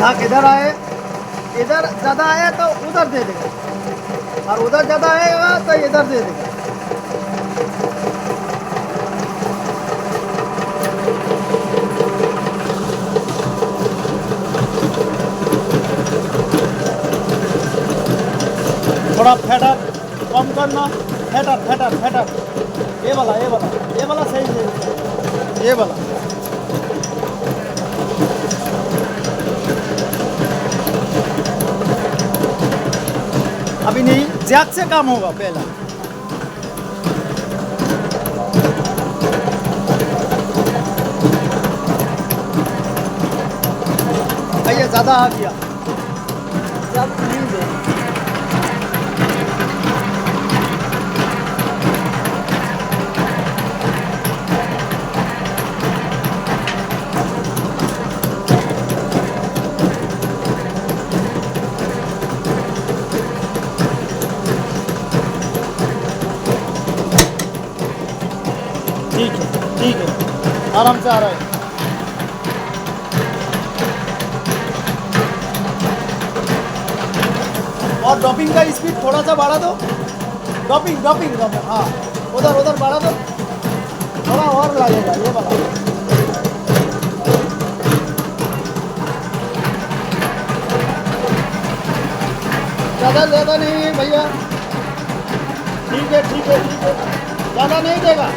झाग इधर आए, इधर ज़्यादा आया तो उधर दे देगा, और उधर ज़्यादा आएगा तो इधर दे देगा। थोड़ा फैटर कम करना, फैटर फैटर फैटर, ये वाला सही है, ये वाला। अभी नहीं, ज्यादा से काम होगा पहला। भैया ज़्यादा आ गया, ज़्यादा नहीं दे। ठीक है, आराम से आ रहा है। और ड्रॉपिंग का स्पीड थोड़ा सा बढ़ा दो, ड्रॉपिंग हाँ, उधर बढ़ा दो, थोड़ा और लगेगा ये वाला। ज़्यादा नहीं भैया, ठीक है, ज़्यादा नहीं देगा।